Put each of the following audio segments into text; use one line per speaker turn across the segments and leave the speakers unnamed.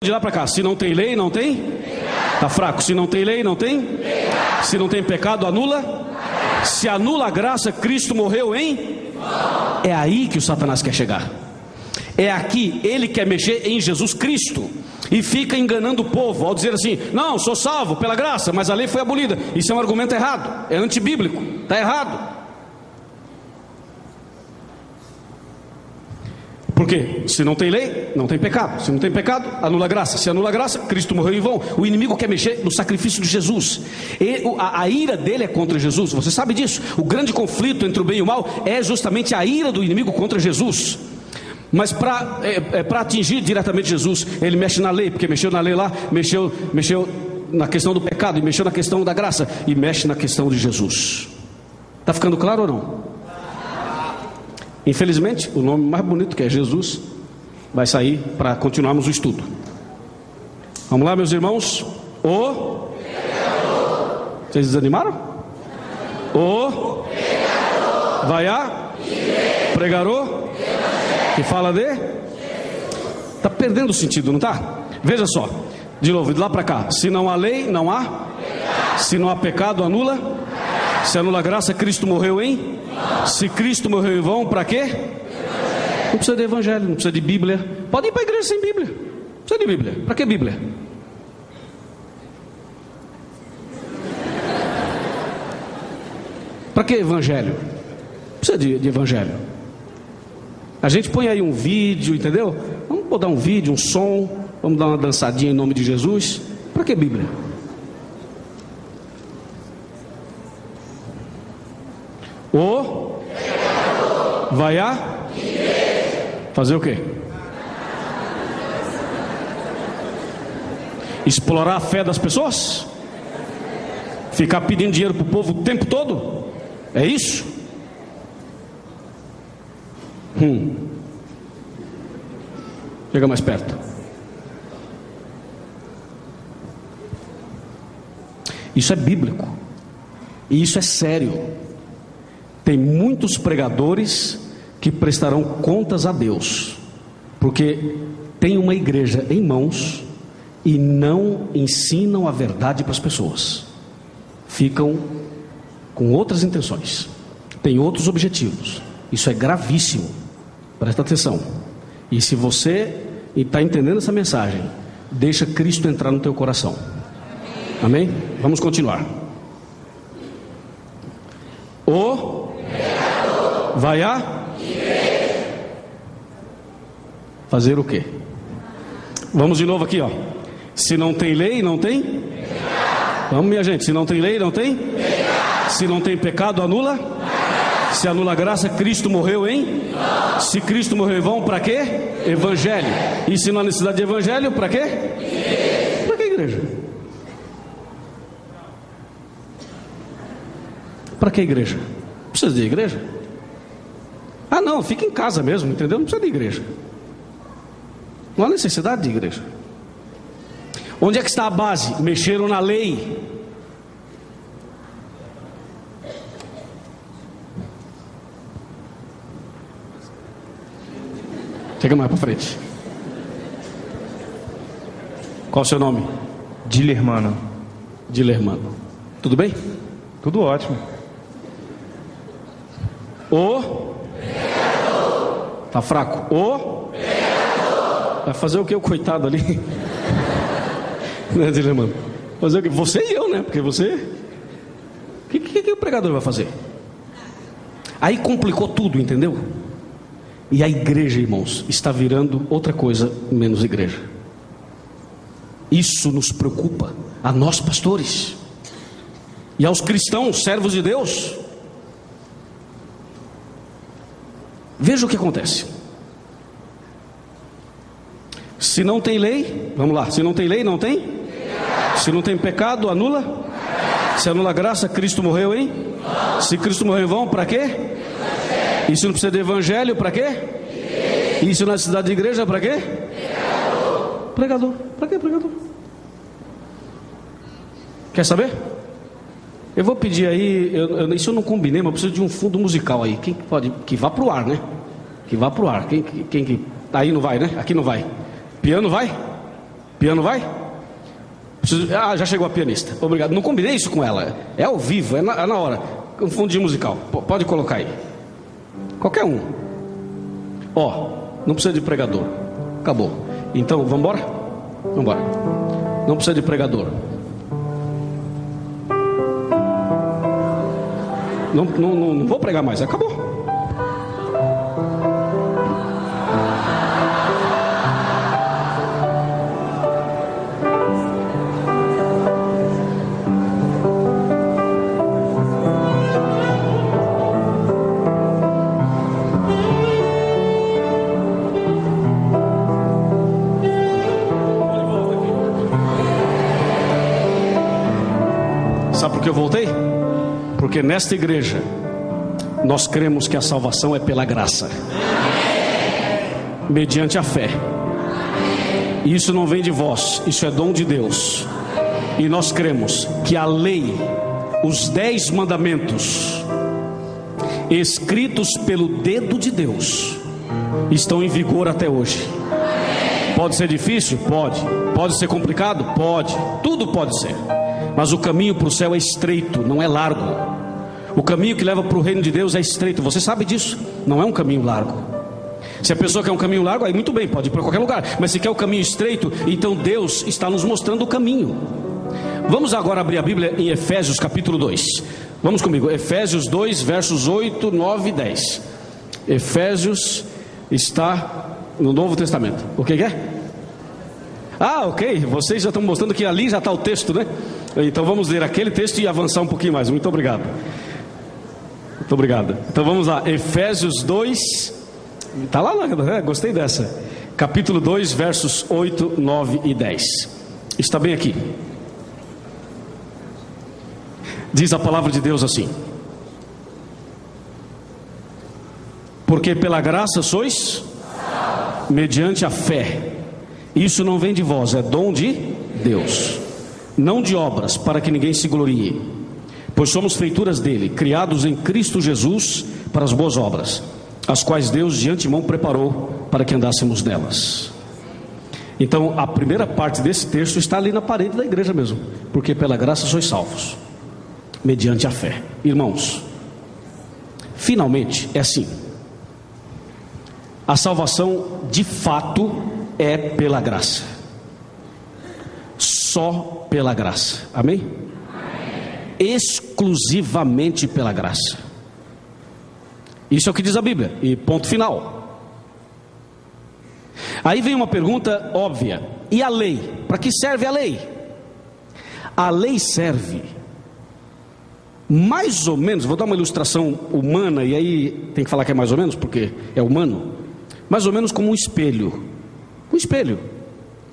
De lá para cá, se não tem lei, não tem? Está fraco. Se não tem lei, não tem? Se não tem pecado, anula? Se anula a graça, Cristo morreu em? É aí que o Satanás quer chegar. É aqui, ele quer mexer em Jesus Cristo e fica enganando o povo ao dizer assim: não, sou salvo pela graça, mas a lei foi abolida. Isso é um argumento errado, é antibíblico, está errado. Por quê? Se não tem lei, não tem pecado. Se não tem pecado, anula a graça. Se anula a graça, Cristo morreu em vão. O inimigo quer mexer no sacrifício de Jesus. A ira dele é contra Jesus. Você sabe disso. O grande conflito entre o bem e o mal é justamente a ira do inimigo contra Jesus. Mas para atingir diretamente Jesus, ele mexe na lei, porque mexeu na lei lá, mexeu na questão do pecado, e mexeu na questão da graça, e mexe na questão de Jesus. Está ficando claro ou não? Infelizmente, o nome mais bonito, que é Jesus, vai sair para continuarmos o estudo. Vamos lá, meus irmãos. O pecador. Vocês desanimaram? O pecador. Vai a pregador. Que fala de? Está perdendo o sentido, não está? Veja só, de novo, de lá para cá. Se não há lei, não há pecado. Se não há pecado, anula. Se anula a graça, Cristo morreu em? Se Cristo morreu em vão, para quê? Não precisa de evangelho, não precisa de Bíblia. Pode ir para a igreja sem Bíblia. Não precisa de Bíblia. Para que Bíblia? Para que evangelho? Não precisa de evangelho. A gente põe aí um vídeo, entendeu? Vamos botar um vídeo, um som, vamos dar uma dançadinha em nome de Jesus. Para que Bíblia? O vai a fazer o quê? Explorar a fé das pessoas? Ficar pedindo dinheiro para o povo o tempo todo? É isso? Chega mais perto. Isso é bíblico. E isso é sério. Tem muitos pregadores que prestarão contas a Deus, porque tem uma igreja em mãos e não ensinam a verdade para as pessoas. Ficam com outras intenções, têm outros objetivos. Isso é gravíssimo. Presta atenção. E se você está entendendo essa mensagem, deixa Cristo entrar no teu coração. Amém? Vamos continuar. O vai a fazer o quê? Vamos de novo aqui, ó. Se não tem lei, não tem? Vamos, minha gente. Se não tem lei, não tem? Se não tem pecado, anula? Se anula a graça, Cristo morreu em? Se Cristo morreu em vão, para quê? Evangelho. E se não há necessidade de evangelho, para quê? Para que igreja? Para que igreja? Precisa de igreja? Ah não, fica em casa mesmo, entendeu? Não precisa de igreja. Não há necessidade de igreja. Onde é que está a base? Mexeram na lei. Chega mais para frente. Qual o seu nome?
Dilermano.
Dilermano. Tudo bem?
Tudo ótimo.
O tá fraco. O vai fazer o que o coitado ali? Né, Dilermano? Fazer o que? Você e eu, né? Porque você. O que o pregador vai fazer? Aí complicou tudo, entendeu? E a igreja, irmãos, está virando outra coisa menos igreja. Isso nos preocupa, a nós pastores e aos cristãos, servos de Deus. Veja o que acontece. Se não tem lei, vamos lá. Se não tem lei, não tem? Se não tem pecado, anula? Se anula a graça, Cristo morreu em? Se Cristo morreu em vão, para quê? E se não precisa de evangelho, para quê? E se não há necessidade de igreja, para quê? Pregador. Para quê pregador? Quer saber? Eu vou pedir aí, isso eu não combinei, mas eu preciso de um fundo musical aí. Quem pode? Que vá pro ar, né? Que vá pro ar. Quem aí não vai, né? Aqui não vai. Piano vai? Piano vai? Já chegou a pianista. Obrigado. Não combinei isso com ela. É ao vivo, é na hora. Um fundinho musical. Pode colocar aí. Qualquer um. Não precisa de pregador. Acabou. Então, vamos embora? Vamos embora. Não precisa de pregador. Não vou pregar mais. Acabou. Sabe por que eu voltei? Porque nesta igreja nós cremos que a salvação é pela graça, mediante a fé. E isso não vem de vós, isso é dom de Deus. E nós cremos que a lei, os 10 mandamentos, escritos pelo dedo de Deus, estão em vigor até hoje. Pode ser difícil? Pode. Pode ser complicado? Pode. Tudo pode ser. Mas o caminho para o céu é estreito, não é largo. O caminho que leva para o reino de Deus é estreito. Você sabe disso, não é um caminho largo. Se a pessoa quer um caminho largo, aí muito bem, pode ir para qualquer lugar. Mas se quer o caminho estreito, então Deus está nos mostrando o caminho. Vamos agora abrir a Bíblia em Efésios capítulo 2. Vamos comigo, Efésios 2, versos 8, 9 e 10. Efésios está no Novo Testamento. O que é? Ok, vocês já estão mostrando que ali já está o texto, né? Então vamos ler aquele texto e avançar um pouquinho mais. Muito obrigado. Muito obrigado. Então vamos lá, Efésios 2. Está lá, né? Gostei dessa. Capítulo 2, versos 8, 9 e 10. Está bem aqui. Diz a palavra de Deus assim: porque pela graça sois, mediante a fé. Isso não vem de vós, é dom de Deus, não de obras, para que ninguém se glorie. Pois somos feituras dele, criados em Cristo Jesus para as boas obras, as quais Deus de antemão preparou para que andássemos nelas. Então a primeira parte desse texto está ali na parede da igreja mesmo. Porque pela graça sois salvos, mediante a fé. Irmãos, finalmente é assim. A salvação de fato é pela graça, só pela graça, amém? Exclusivamente pela graça. Isso é o que diz a Bíblia, e ponto final. Aí vem uma pergunta óbvia: e a lei? Para que serve a lei? A lei serve mais ou menos, vou dar uma ilustração humana, e aí tem que falar que é mais ou menos, porque é humano. Mais ou menos como um espelho. Um espelho.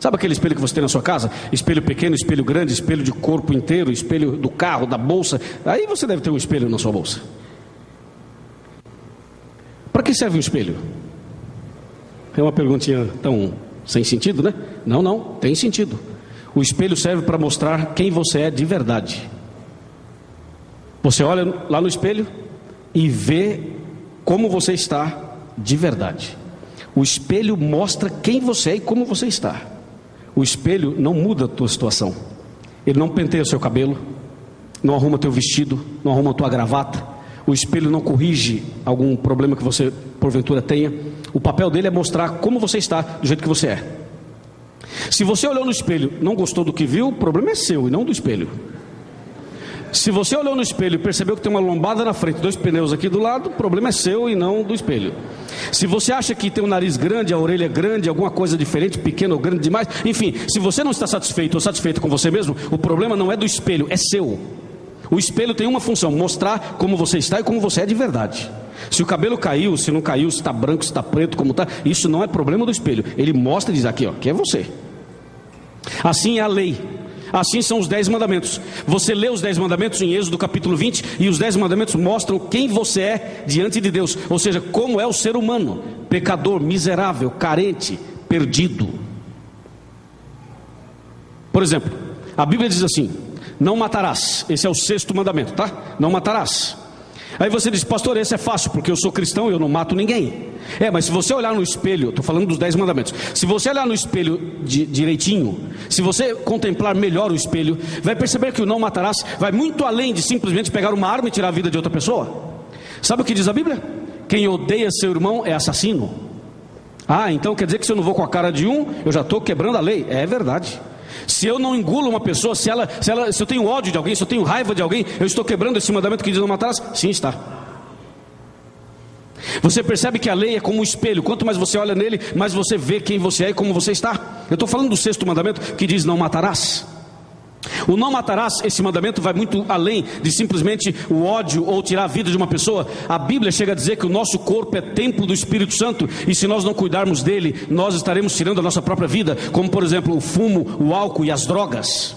Sabe aquele espelho que você tem na sua casa? Espelho pequeno, espelho grande, espelho de corpo inteiro, espelho do carro, da bolsa. Aí você deve ter um espelho na sua bolsa. Para que serve um espelho? É uma perguntinha tão sem sentido, né? Não, tem sentido. O espelho serve para mostrar quem você é de verdade. Você olha lá no espelho e vê como você está de verdade. O espelho mostra quem você é e como você está. O espelho não muda a tua situação. Ele não penteia o seu cabelo, não arruma teu vestido, não arruma tua gravata. O espelho não corrige algum problema que você porventura tenha. O papel dele é mostrar como você está, do jeito que você é. Se você olhou no espelho, não gostou do que viu, o problema é seu e não do espelho. Se você olhou no espelho e percebeu que tem uma lombada na frente, 2 pneus aqui do lado, o problema é seu e não do espelho. Se você acha que tem o nariz grande, a orelha grande, alguma coisa diferente, pequeno ou grande demais, enfim, se você não está satisfeito ou satisfeito com você mesmo, o problema não é do espelho, é seu. O espelho tem uma função: mostrar como você está e como você é de verdade. Se o cabelo caiu, se não caiu, se está branco, se está preto, como está, isso não é problema do espelho. Ele mostra e diz aqui, que é você. Assim é a lei. Assim são os 10 mandamentos. Você lê os 10 mandamentos em Êxodo capítulo 20, e os 10 mandamentos mostram quem você é diante de Deus. Ou seja, como é o ser humano: pecador, miserável, carente, perdido. Por exemplo, a Bíblia diz assim: não matarás. Esse é o 6º mandamento, tá? Não matarás. Aí você diz: pastor, esse é fácil, porque eu sou cristão e eu não mato ninguém. Mas se você olhar no espelho, estou falando dos 10 mandamentos. Se você olhar no espelho direitinho, se você contemplar melhor o espelho, vai perceber que o não matarás vai muito além de simplesmente pegar uma arma e tirar a vida de outra pessoa. Sabe o que diz a Bíblia? Quem odeia seu irmão é assassino. Então quer dizer que se eu não vou com a cara de um, eu já estou quebrando a lei. É verdade. Se eu não engulo uma pessoa, se eu tenho ódio de alguém, se eu tenho raiva de alguém, eu estou quebrando esse mandamento que diz não matarás? Sim, está. Você percebe que a lei é como um espelho. Quanto mais você olha nele, mais você vê quem você é e como você está. Eu estou falando do 6º mandamento, que diz não matarás. O não matarás, esse mandamento vai muito além de simplesmente o ódio ou tirar a vida de uma pessoa. A Bíblia chega a dizer que o nosso corpo é templo do Espírito Santo, e se nós não cuidarmos dele, nós estaremos tirando a nossa própria vida, como por exemplo o fumo, o álcool e as drogas.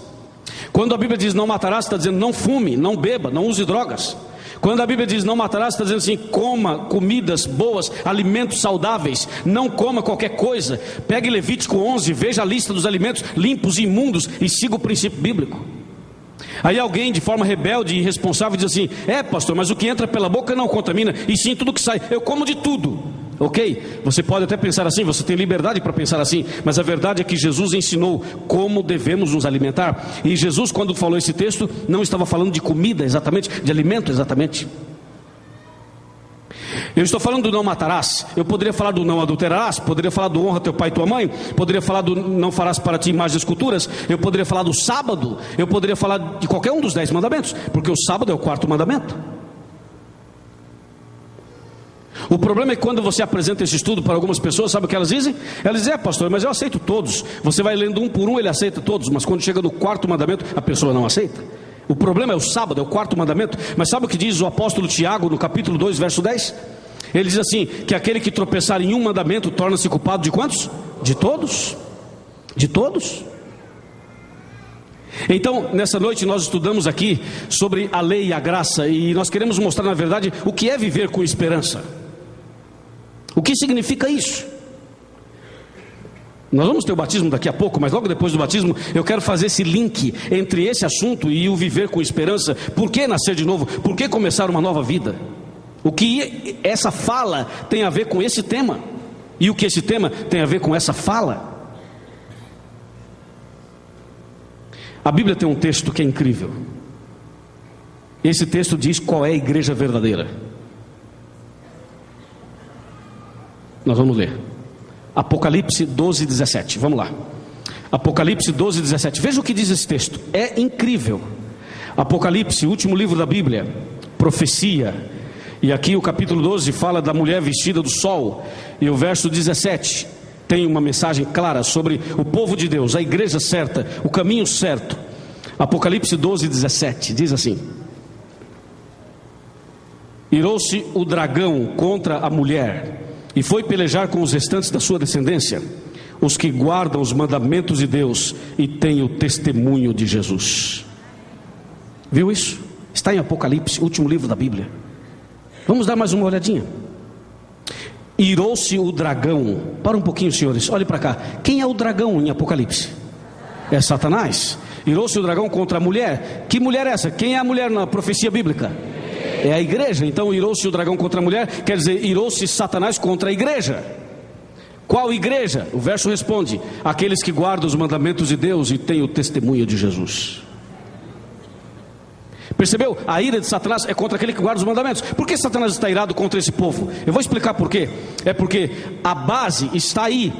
Quando a Bíblia diz não matarás, está dizendo não fume, não beba, não use drogas. Quando a Bíblia diz não matarás, está dizendo assim: coma comidas boas, alimentos saudáveis, não coma qualquer coisa. Pegue Levítico 11, veja a lista dos alimentos limpos e imundos e siga o princípio bíblico. Aí alguém de forma rebelde e irresponsável diz assim: pastor, mas o que entra pela boca não contamina, e sim tudo que sai. Eu como de tudo. Ok, você pode até pensar assim, você tem liberdade para pensar assim, mas a verdade é que Jesus ensinou como devemos nos alimentar. E Jesus, quando falou esse texto, não estava falando de comida exatamente, de alimento exatamente. Eu estou falando do não matarás. Eu poderia falar do não adulterarás, poderia falar do honra teu pai e tua mãe, poderia falar do não farás para ti imagens e esculturas, eu poderia falar do sábado, eu poderia falar de qualquer um dos 10 mandamentos, porque o sábado é o 4º mandamento. O problema é que quando você apresenta esse estudo para algumas pessoas, sabe o que elas dizem? Elas dizem: pastor, mas eu aceito todos. Você vai lendo um por um, ele aceita todos, mas quando chega no 4º mandamento, a pessoa não aceita. O problema é o sábado, é o 4º mandamento. Mas sabe o que diz o apóstolo Tiago no capítulo 2, verso 10? Ele diz assim, que aquele que tropeçar em um mandamento torna-se culpado de quantos? De todos. De todos. Então, nessa noite nós estudamos aqui sobre a lei e a graça, e nós queremos mostrar na verdade o que é viver com esperança. O que significa isso? Nós vamos ter o batismo daqui a pouco, mas logo depois do batismo eu quero fazer esse link entre esse assunto e o viver com esperança. Por que nascer de novo? Por que começar uma nova vida? O que essa fala tem a ver com esse tema? E o que esse tema tem a ver com essa fala? A Bíblia tem um texto que é incrível. Esse texto diz qual é a igreja verdadeira. Nós vamos ler Apocalipse 12, 17. Vamos lá. Apocalipse 12, 17. Veja o que diz esse texto. É incrível. Apocalipse, último livro da Bíblia, profecia. E aqui o capítulo 12 fala da mulher vestida do sol. E o verso 17 tem uma mensagem clara sobre o povo de Deus, a igreja certa, o caminho certo. Apocalipse 12, 17 diz assim: irou-se o dragão contra a mulher e foi pelejar com os restantes da sua descendência, os que guardam os mandamentos de Deus e têm o testemunho de Jesus. Viu isso? Está em Apocalipse, último livro da Bíblia. Vamos dar mais uma olhadinha. Irou-se o dragão. Para um pouquinho, senhores, olhe para cá. Quem é o dragão em Apocalipse? É Satanás. Irou-se o dragão contra a mulher. Que mulher é essa? Quem é a mulher na profecia bíblica? É a igreja. Então irou-se o dragão contra a mulher, quer dizer, irou-se Satanás contra a igreja. Qual igreja? O verso responde: aqueles que guardam os mandamentos de Deus e têm o testemunho de Jesus. Percebeu? A ira de Satanás é contra aquele que guarda os mandamentos. Por que Satanás está irado contra esse povo? Eu vou explicar por quê. É porque a base está aí.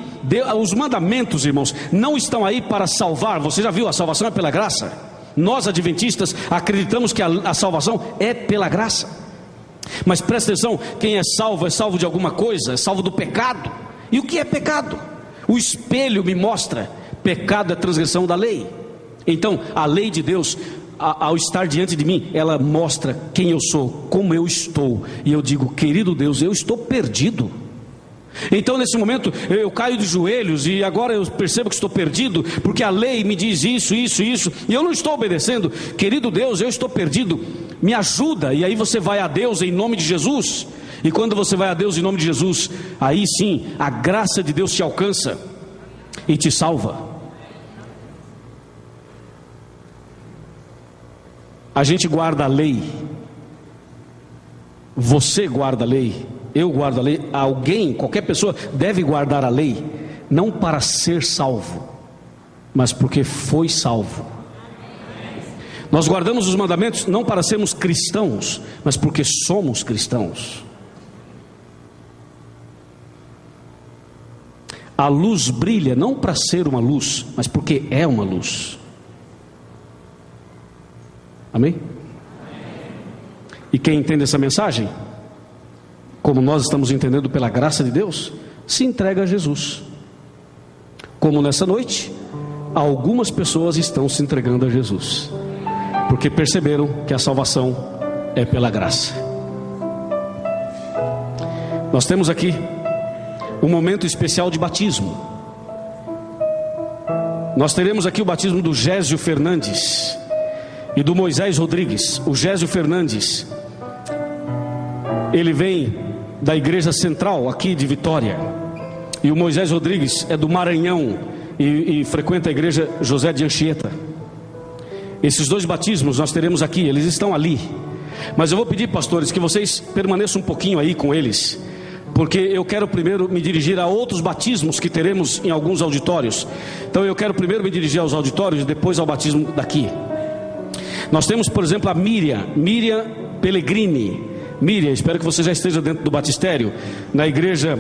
Os mandamentos, irmãos, não estão aí para salvar. Você já viu, a salvação é pela graça. Nós adventistas acreditamos que a salvação é pela graça. Mas presta atenção, quem é salvo de alguma coisa, é salvo do pecado. E o que é pecado? O espelho me mostra: pecado é transgressão da lei. Então a lei de Deus, ao estar diante de mim, ela mostra quem eu sou, como eu estou. E eu digo: querido Deus, eu estou perdido. Então nesse momento eu caio de joelhos e agora eu percebo que estou perdido, porque a lei me diz isso, isso, isso, e eu não estou obedecendo. Querido Deus, eu estou perdido, me ajuda. E aí você vai a Deus em nome de Jesus. E quando você vai a Deus em nome de Jesus, aí sim a graça de Deus te alcança e te salva. A gente guarda a lei você guarda a lei, eu guardo a lei, alguém, qualquer pessoa deve guardar a lei, não para ser salvo, mas porque foi salvo. Nós guardamos os mandamentos não para sermos cristãos, mas porque somos cristãos. A luz brilha não para ser uma luz, mas porque é uma luz. Amém? E quem entende essa mensagem, como nós estamos entendendo pela graça de Deus, se entrega a Jesus. Como nessa noite, algumas pessoas estão se entregando a Jesus, porque perceberam que a salvação é pela graça. Nós temos aqui um momento especial de batismo. Nós teremos aqui o batismo do Gésio Fernandes e do Moisés Rodrigues. O Gésio Fernandes, ele vem da igreja central aqui de Vitória, e o Moisés Rodrigues é do Maranhão e frequenta a igreja José de Anchieta. Esses dois batismos nós teremos aqui, eles estão ali, mas eu vou pedir, pastores, que vocês permaneçam um pouquinho aí com eles, porque eu quero primeiro me dirigir a outros batismos que teremos em alguns auditórios. Então eu quero primeiro me dirigir aos auditórios e depois ao batismo daqui. Nós temos, por exemplo, a Miriam Pellegrini. Miriam, espero que você já esteja dentro do batistério, na igreja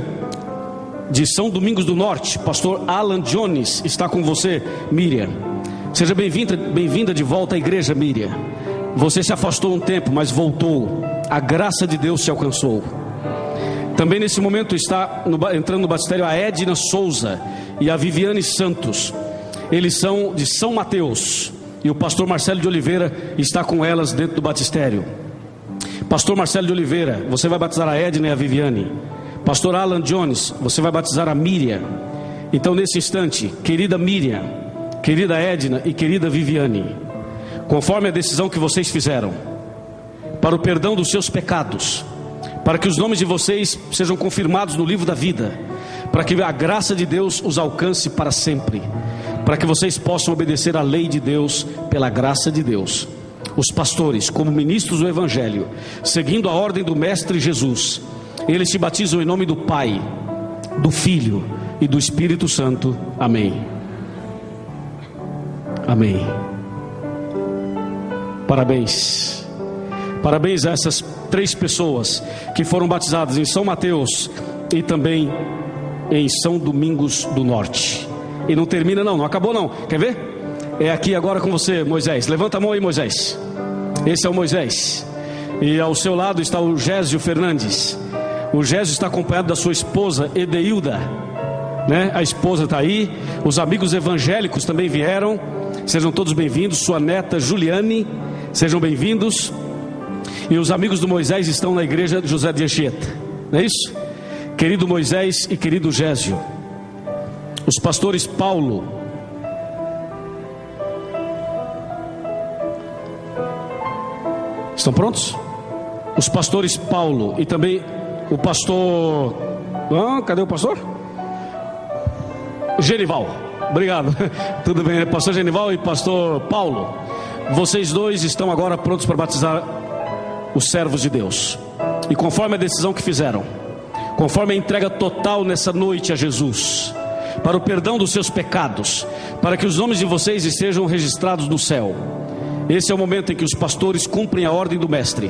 de São Domingos do Norte. Pastor Alan Jones está com você, Miriam. Seja bem-vinda de volta à igreja, Miriam. Você se afastou um tempo, mas voltou. A graça de Deus te alcançou. Também nesse momento está entrando no batistério a Edna Souza e a Viviane Santos. Eles são de São Mateus, e o pastor Marcelo de Oliveira está com elas dentro do batistério. Pastor Marcelo de Oliveira, você vai batizar a Edna e a Viviane. Pastor Alan Jones, você vai batizar a Miriam. Então nesse instante, querida Miriam, querida Edna e querida Viviane, conforme a decisão que vocês fizeram, para o perdão dos seus pecados, para que os nomes de vocês sejam confirmados no livro da vida, para que a graça de Deus os alcance para sempre, para que vocês possam obedecer à lei de Deus pela graça de Deus. Os pastores, como ministros do Evangelho, seguindo a ordem do Mestre Jesus, eles te batizam em nome do Pai, do Filho e do Espírito Santo. Amém. Amém. Parabéns. Parabéns a essas 3 pessoas que foram batizadas em São Mateus e também em São Domingos do Norte. E não termina não acabou não. Quer ver? É aqui agora com você, Moisés. Levanta a mão aí, Moisés. Esse é o Moisés. E ao seu lado está o Gésio Fernandes. O Gésio está acompanhado da sua esposa Edeilda, né? A esposa está aí. Os amigos evangélicos também vieram. Sejam todos bem-vindos. Sua neta Juliane, sejam bem-vindos. E os amigos do Moisés estão na igreja de José de Anchieta, não é isso? Querido Moisés e querido Gésio. Os pastores Paulo, estão prontos? Os pastores Paulo e também o pastor... cadê o pastor? Genival, obrigado. Tudo bem, pastor Genival e pastor Paulo. Vocês dois estão agora prontos para batizar os servos de Deus. E conforme a decisão que fizeram, conforme a entrega total nessa noite a Jesus, para o perdão dos seus pecados, para que os nomes de vocês estejam registrados no céu, esse é o momento em que os pastores cumprem a ordem do Mestre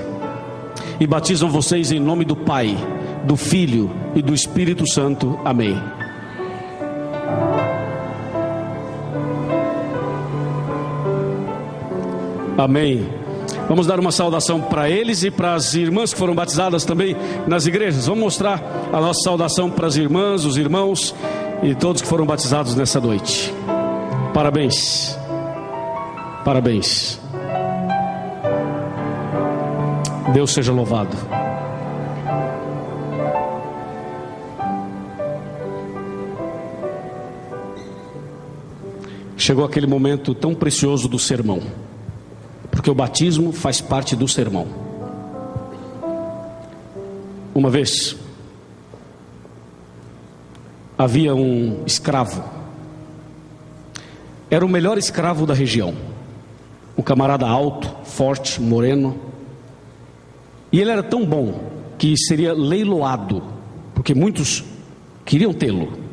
e batizam vocês em nome do Pai, do Filho e do Espírito Santo. Amém. Amém. Vamos dar uma saudação para eles e para as irmãs que foram batizadas também nas igrejas. Vamos mostrar a nossa saudação para as irmãs, os irmãos e todos que foram batizados nessa noite. Parabéns. Parabéns. Deus seja louvado. Chegou aquele momento tão precioso do sermão, porque o batismo faz parte do sermão. Uma vez havia um escravo, era o melhor escravo da região, um camarada alto, forte, moreno, e ele era tão bom que seria leiloado, porque muitos queriam tê-lo.